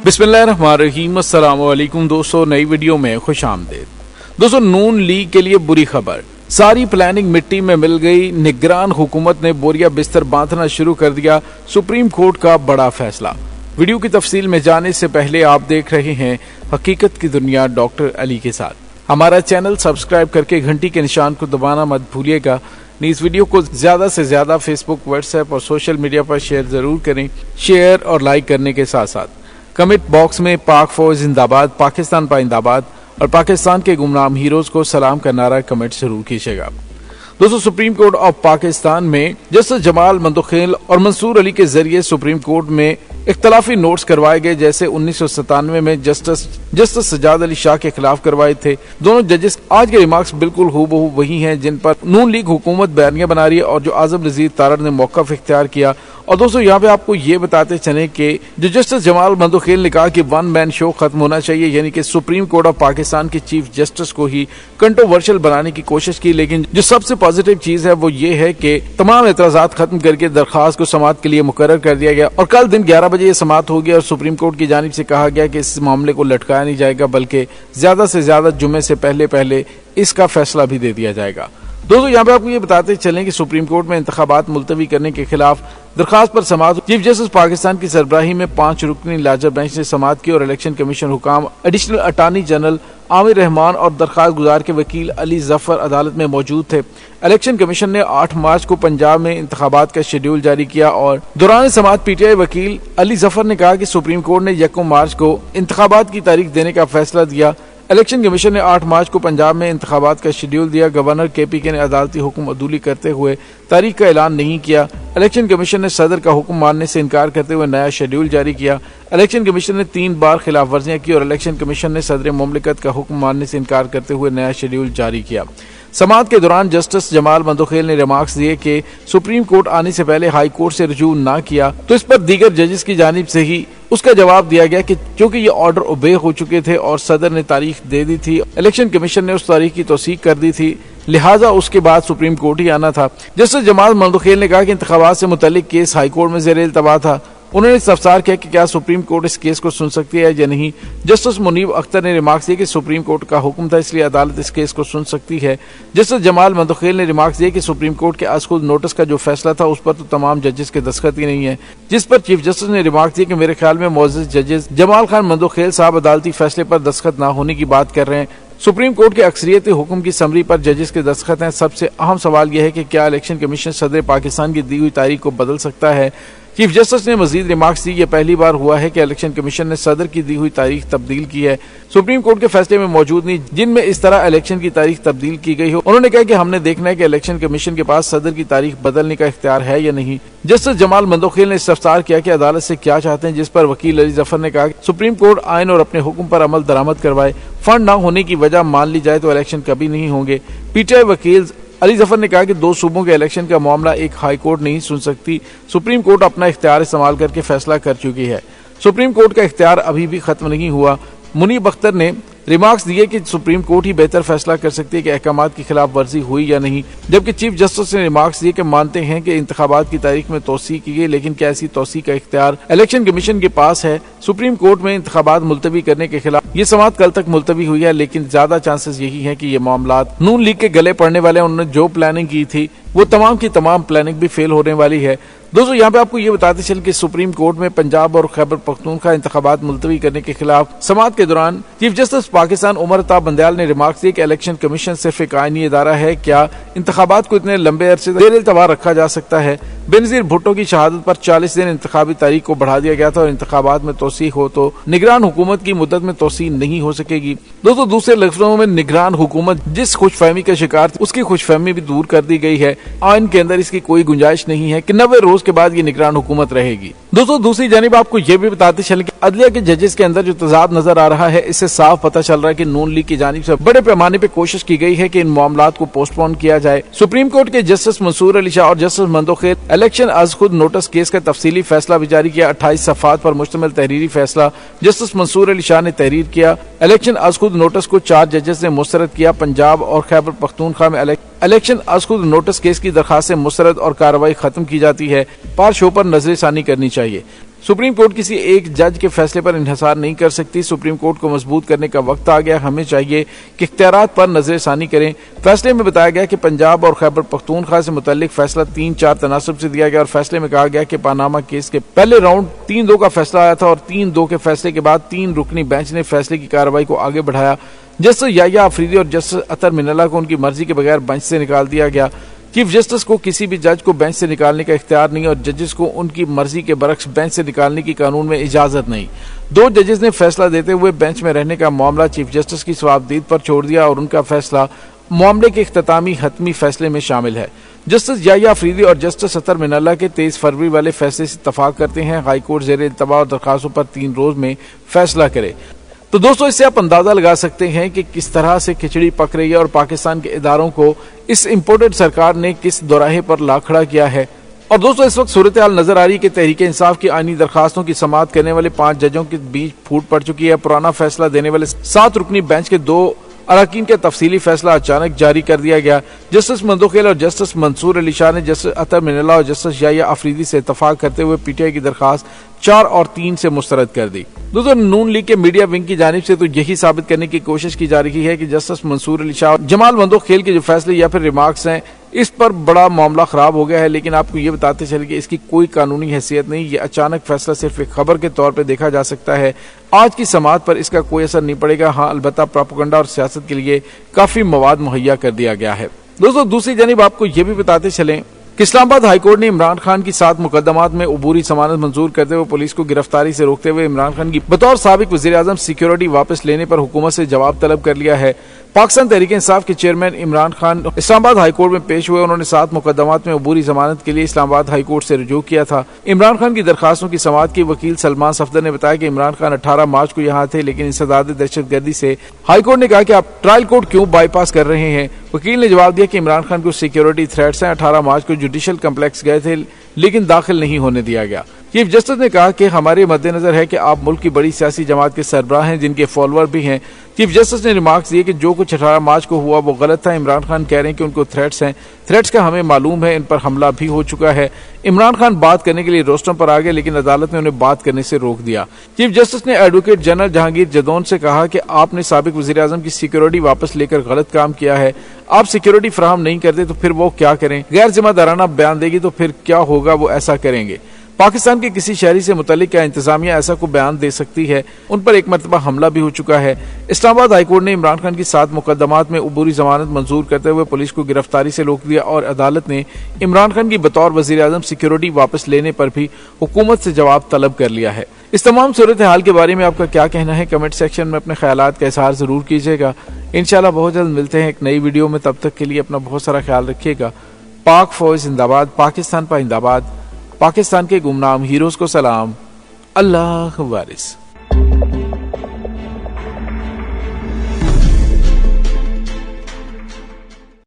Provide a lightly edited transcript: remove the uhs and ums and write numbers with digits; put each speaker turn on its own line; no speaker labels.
बिस्मिल्लाहिर्रहमानिर्रहीम। अस्सलाम वालेकुम दोस्तों, नई वीडियो में खुश आमदीद। दोस्तों, नून लीग के लिए बुरी खबर, सारी प्लानिंग मिट्टी में मिल गई। निगरान हुकूमत ने बोरिया बिस्तर बांधना शुरू कर दिया। सुप्रीम कोर्ट का बड़ा फैसला। वीडियो की तफसील में जाने से पहले आप देख रहे हैं हकीकत की दुनिया डॉक्टर अली के साथ। हमारा चैनल सब्सक्राइब करके घंटी के निशान को दबाना मत भूलिएगा। इस वीडियो को ज्यादा से ज्यादा फेसबुक, व्हाट्सएप और सोशल मीडिया पर शेयर जरूर करें। शेयर और लाइक करने के साथ साथ कमेंट बॉक्स में पाक फौज जिंदाबाद, पाकिस्तान पाइंदाबाद और पाकिस्तान के गुमनाम हीरोज को सलाम का नारा कमेंट जरूर कीजिएगा। दोस्तों, सुप्रीम कोर्ट ऑफ पाकिस्तान में जस्टिस जमाल मंदोखेल और मंसूर अली के जरिए सुप्रीम कोर्ट में इख्तलाफी नोट्स करवाए गए, जैसे 1997 में जस्टिस सजाद अली शाह के खिलाफ करवाए थे। दोनों जजेस आज के रिमार्क्स बिल्कुल हूबहू वही हैं जिन पर नून लीग हुकूमत बयानियां बना रही है और जो आजम नजीर तारड़ ने मौक़िफ़ इख्तियार किया। और दोस्तों, यहाँ पे आपको ये बताते चले कि जो जस्टिस जमाल मंदोखेल ने कहा कि वन मैन शो खत्म होना चाहिए, यानी कि सुप्रीम कोर्ट ऑफ पाकिस्तान के चीफ जस्टिस को ही कंट्रोवर्शियल बनाने की कोशिश की। लेकिन जो सबसे पॉजिटिव चीज है वो ये है कि तमाम एतराजात खत्म करके दरखास्त को समाअत के लिए मुकर्रर कर दिया गया और कल दिन 11 बजे ये समाअत हो गया और सुप्रीम कोर्ट की जानिब से कहा गया कि इस मामले को लटकाया नहीं जाएगा, बल्कि ज्यादा से ज्यादा जुमे से पहले इसका फैसला भी दे दिया जाएगा। दोस्तों, यहाँ पे आपको ये बताते चलें कि सुप्रीम कोर्ट में इंतखाबात मुलतवी करने के खिलाफ दरखास्त पर समाअत चीफ जस्टिस पाकिस्तान की सरबराही में 5 रुकनी लार्जर बेंच ने समाअत की और इलेक्शन कमीशन हुकाम, additional attorney general Aamir Rehman और दरखास्त गुजार के वकील अली जफर अदालत में मौजूद थे। इलेक्शन कमीशन ने 8 मार्च को पंजाब में इंतखाबात का शेड्यूल जारी किया और दौरान समाअत पीटीआई वकील अली जफर ने कहा कि सुप्रीम कोर्ट ने 1 मार्च को इंतखाबात की तारीख देने का फैसला दिया। इलेक्शन कमीशन ने 8 मार्च को पंजाब में इंतखाबात का शेड्यूल दिया। गवर्नर केपीके ने अदालती हुक्म अदूली करते हुए तारीख का ऐलान नहीं किया। इलेक्शन कमीशन ने सदर का हुक्म मानने से इनकार करते हुए नया शेड्यूल जारी किया। इलेक्शन कमीशन ने 3 बार खिलाफ वर्जियां की और इलेक्शन कमीशन ने सदर मुमलिकत का हुक्म मानने से इनकार करते हुए नया शेड्यूल जारी किया। समाअत के दौरान जस्टिस जमाल मंदोखेल ने रिमार्क्स दिए कि सुप्रीम कोर्ट आने से पहले हाई कोर्ट से रुजू ना किया, तो इस पर दीगर जजेस की जानिब से ही उसका जवाब दिया गया कि क्योंकि ये ऑर्डर ओबे हो चुके थे और सदर ने तारीख दे दी थी, इलेक्शन कमीशन ने उस तारीख की तौसीक कर दी थी, लिहाजा उसके बाद सुप्रीम कोर्ट ही आना था। जस्टिस जमाल मंदोखेल ने कहा कि इंतखाबात से मुतल्लिक केस हाई कोर्ट में ज़ेर इल्तवा था। उन्होंने इस्तफसार किया कि क्या सुप्रीम कोर्ट इस केस को सुन सकती है या नहीं। जस्टिस मुनीब अख्तर ने रिमार्क्स दिए कि सुप्रीम कोर्ट का हुक्म था, इसलिए अदालत इस केस को सुन सकती है। जस्टिस जमाल मंदोखेल ने रिमार्क्स दिए कि सुप्रीम कोर्ट के आज खुद नोटिस का जो फैसला था उस पर तो तमाम जजेस के दस्तखत ही नहीं है, जिस पर चीफ जस्टिस ने रिमार्क्स दिए कि मेरे ख्याल में मौजूद जजेस जमाल खान मंदोखेल साहब अदालती फैसले पर दस्तखत न होने की बात कर रहे हैं। सुप्रीम कोर्ट के अक्सरियती हुक्म की समरी पर जजेस के दस्तखत हैं। सबसे अहम सवाल यह है कि क्या इलेक्शन कमीशन सदर पाकिस्तान की दी हुई तारीख को बदल सकता है। चीफ जस्टिस ने मजीद रिमार्क्स दी, यह पहली बार हुआ है कि इलेक्शन कमीशन ने सदर की दी हुई तारीख तब्दील की है। सुप्रीम कोर्ट के फैसले में मौजूद नहीं जिनमें इस तरह इलेक्शन की तारीख तब्दील की गई हो। उन्होंने कहा कि हमने देखना है कि इलेक्शन कमीशन के पास सदर की तारीख बदलने का इख्तियार है या नहीं। जस्टिस जमाल मंदोखेल ने इस्तफसार किया कि अदालत से क्या चाहते हैं, जिस पर वकील अली जफर ने कहा कि सुप्रीम कोर्ट आइन और अपने हुक्म पर अमल दरामद करवाए। फंड न होने की वजह मान ली जाए तो इलेक्शन कभी नहीं होंगे। पीटीआई वकील अली जफर ने कहा कि 2 सूबों के इलेक्शन का मामला एक हाई कोर्ट नहीं सुन सकती। सुप्रीम कोर्ट अपना इख्तियार इस्तेमाल करके फैसला कर चुकी है। सुप्रीम कोर्ट का इख्तियार अभी भी खत्म नहीं हुआ। मुनीब अख्तर ने रिमार्क्स दिए कि सुप्रीम कोर्ट ही बेहतर फैसला कर सकती है कि अहकामात की खिलाफ वर्जी हुई या नहीं, जबकि चीफ जस्टिस ने रिमार्क्स दिए कि मानते हैं कि इंतखाबात की तारीख में तौसीक की गई, लेकिन क्या ऐसी तौसीक का इख्तियार इलेक्शन कमीशन के पास है। सुप्रीम कोर्ट में इंतखाबात मुलतवी करने के खिलाफ ये समाअत कल तक मुलतवी हुई है, लेकिन ज्यादा चांसेस यही है कि ये मामला नून लीग के गले पड़ने वाले। उन्होंने जो प्लानिंग की थी वो तमाम की तमाम प्लानिंग भी फेल होने वाली है। दोस्तों, यहाँ पे आपको ये बताते चल कि सुप्रीम कोर्ट में पंजाब और खैबर पख्तूनख्वा इंतखाबात मुलतवी करने के खिलाफ समाअत के दौरान चीफ जस्टिस पाकिस्तान उमर अता बंदयाल ने रिमार्क्स दिए कि इलेक्शन कमीशन सिर्फ एक आईनी इदारा है, क्या इंतखाबात को इतने लंबे अरसे ज़ेर इल्तवा रखा जा सकता है। बेनजीर भुट्टो की शहादत पर 40 दिन इंतखाबी तारीख को बढ़ा दिया गया था और इंतखाबात में तोसी हो तो निगरान हुकूमत की मुद्दत में तोसी नहीं हो सकेगी। दोस्तों, दूसरे लफ्जों में निगरान हुकूमत जिस खुशफहमी का शिकार थी उसकी खुशफहमी भी दूर कर दी गई है। आइन के अंदर इसकी कोई गुंजाइश नहीं है कि 90 रोज के बाद ये निगरान हुकूमत रहेगी। दोस्तों, दूसरी जानिब आपको ये भी बताते चलें कि अदलिया के जजेस के अंदर जो तजाद नजर आ रहा है, इससे साफ पता चल रहा है कि नून लीग की जानिब से बड़े पैमाने पर कोशिश की गई है कि इन मामलात को पोस्टपोन किया जाए। सुप्रीम कोर्ट के जस्टिस मंसूर अली शाह और जस्टिस मंदोखेल इलेक्शन आज खुद नोटिस केस का तफसीली फैसला भी जारी किया। 28 सफ़ात पर मुश्तमिल तहरीरी फैसला जस्टिस मंसूर अली शाह ने तहरीर किया। इलेक्शन आज खुद नोटिस को 4 जजेस ने मुस्तरद किया। पंजाब और खैबर पख्तूनख्वा में इलेक्शन आज खुद नोटिस केस की दरखास्त मुस्तरद और कार्रवाई खत्म की जाती है। पार शो पर नजरसानी करनी चाहिए। सुप्रीम कोर्ट किसी एक जज के फैसले पर इन्हिसार नहीं कर सकती। सुप्रीम कोर्ट को मजबूत करने का वक्त आ गया। हमें चाहिए कि इख्तियारात पर नजरसानी करें। फैसले में बताया गया कि पंजाब और खैबर पख्तूनख्वा से मुतल्लिक फैसला 3-4 तनासब से दिया गया और फैसले में कहा गया कि पानामा केस के पहले राउंड 3-2 का फैसला आया था और 3-2 के फैसले के बाद 3 रुकनी बेंच ने फैसले की कार्रवाई को आगे बढ़ाया। जस्टिस याह्या अफरीदी और जस्टिस अतर मिनल्ला को उनकी मर्जी के बगैर बेंच से निकाल दिया गया। चीफ जस्टिस को किसी भी जज को बेंच से निकालने का इख्तियार नहीं और जजेस को उनकी मर्जी के बरक्स बेंच से निकालने की कानून में इजाजत नहीं। 2 जजेस ने फैसला देते हुए बेंच में रहने का मामला चीफ जस्टिस की सवाबदीद पर छोड़ दिया और उनका फैसला मामले के इख्तितामी हतमी फैसले में शामिल है। जस्टिस याह्या अफरीदी और जस्टिस अतर मिनल्ला के 23 फरवरी वाले फैसले से इत्तफाक करते हैं। हाईकोर्ट जेर इल्तवा और दरखास्तों पर 3 रोज में फैसला करे। तो दोस्तों, इससे आप अंदाजा लगा सकते हैं कि किस तरह से खिचड़ी पक रही है और पाकिस्तान के इदारों को इस इम्पोर्टेड सरकार ने किस दोराहे पर ला खड़ा किया है। और दोस्तों, इस वक्त सूरत हाल नजर आ रही है कि तहरीक इंसाफ की आईनी दरखास्तों की समाअत करने वाले 5 जजों के बीच फूट पड़ चुकी है। पुराना फैसला देने वाले 7 रुकनी बेंच के 2 अरकान का तफसीली फैसला अचानक जारी कर दिया गया। जस्टिस मंदोखेल और जस्टिस मंसूर अली शाह ने जस्टिस अतर मिनल्ला और जस्टिस याह्या अफरीदी से इत्तफाक करते हुए पीटीआई की दरखास्त 4 और 3 से मुस्तरद कर दी। दोस्तों, नून लीग के मीडिया विंग की जानिब से तो यही साबित करने की कोशिश की जा रही है कि जस्टिस मंसूर अली शाह और जमाल मंदोखेल के जो फैसले या फिर रिमार्क्स हैं, इस पर बड़ा मामला खराब हो गया है। लेकिन आपको ये बताते चले कि इसकी कोई कानूनी हैसियत नहीं। ये अचानक फैसला सिर्फ एक खबर के तौर पर देखा जा सकता है। आज की समाअत पर इसका कोई असर नहीं पड़ेगा। हाँ, अलबत्ता प्रोपेगेंडा और सियासत के लिए काफी मवाद मुहैया कर दिया गया है। दोस्तों, दूसरी जानिब आपको ये भी बताते चलें कि इस्लामाबाद हाईकोर्ट ने इमरान खान की 7 मुकदमात में अबूरी जमानत मंजूर करते हुए पुलिस को गिरफ्तारी से रोकते हुए इमरान खान की बतौर साबिक वज़ीर-ए-आज़म सिक्योरिटी वापस लेने पर हुकूमत से जवाब तलब कर लिया है। पाकिस्तान तहरीक इंसाफ के चेयरमैन इमरान खान इस्लामाबाद हाईकोर्ट में पेश हुए। उन्होंने 7 मुकदमात में अबूरी जमानत के लिए इस्लामाबाद हाईकोर्ट से रुजू किया था। इमरान खान की दरखास्तों की समाअत की वकील सलमान सफदर ने बताया कि इमरान खान 18 मार्च को यहाँ थे, लेकिन इंसदाद दहशतगर्दी से हाईकोर्ट ने कहा कि आप ट्रायल कोर्ट क्यों बाईपास कर रहे हैं। वकील ने जवाब दिया कि इमरान खान को सिक्योरिटी थ्रेट्स हैं। 18 मार्च को जुडिशल कम्प्लेक्स गए थे, लेकिन दाखिल नहीं होने दिया गया। चीफ जस्टिस ने कहा कि हमारे मद्देनजर है कि आप मुल्क की बड़ी सियासी जमात के सरबराह हैं, जिनके फॉलोअर भी हैं। चीफ जस्टिस ने रिमार्क्स दिए कि जो कुछ 18 मार्च को हुआ वो गलत था। इमरान खान कह रहे हैं कि उनको थ्रेट्स हैं। थ्रेट्स का हमें मालूम है, इन पर हमला भी हो चुका है। इमरान खान बात करने के लिए रोस्टम पर आ गए, लेकिन अदालत ने उन्हें बात करने से रोक दिया। चीफ जस्टिस ने एडवोकेट जनरल जहांगीर जदौन से कहा कि आपने साबिक वज़ीर-ए-आज़म की सिक्योरिटी वापस लेकर गलत काम किया है। आप सिक्योरिटी फराहम नहीं करते तो फिर वो क्या करें? गैर जिम्मेदाराना बयान देगी तो फिर क्या होगा, वो ऐसा करेंगे। पाकिस्तान के किसी शहरी से मुतल्लिक क्या इंतजामिया ऐसा को बयान दे सकती है? उन पर एक मरतबा हमला भी हो चुका है। इस्लामाबाद हाईकोर्ट ने इमरान खान की 7 मुकदमात में अबूरी जमानत मंजूर करते हुए पुलिस को गिरफ्तारी से रोक दिया और अदालत ने इमरान खान की बतौर वज़ीर-ए-आज़म सिक्योरिटी वापस लेने पर भी हुकूमत से जवाब तलब कर लिया है। इस तमाम सूरत हाल के बारे में आपका क्या कहना है? कमेंट सेक्शन में अपने ख्यालात का इजहार जरूर कीजिएगा। इंशाल्लाह बहुत जल्द मिलते हैं एक नई वीडियो में। तब तक के लिए अपना बहुत सारा ख्याल रखिएगा। पाक फौज जिंदाबाद, पाकिस्तान पाइंदाबाद, पाकिस्तान के गुमनाम हीरोज को सलाम। अल्लाह वारिस।